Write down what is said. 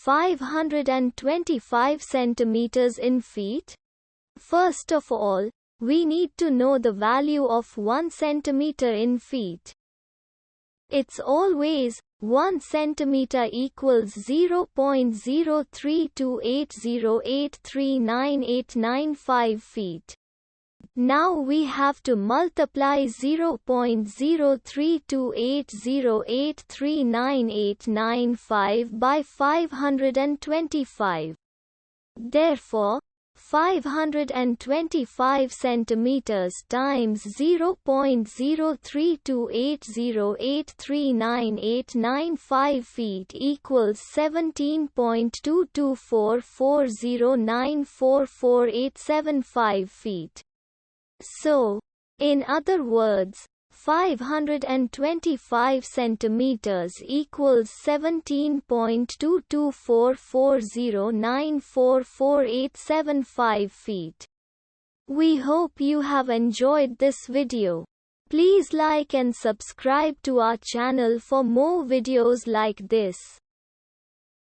525 centimeters in feet? First of all, we need to know the value of 1 centimeter in feet. It's always 1 centimeter equals 0.03280839895 feet. Now we have to multiply 0.03280839895 by 525. Therefore, 525 centimeters times 0.03280839895 feet equals 17.22440944875 feet. So, in other words, 525 centimeters equals 17.22440944875 feet. We hope you have enjoyed this video. Please like and subscribe to our channel for more videos like this.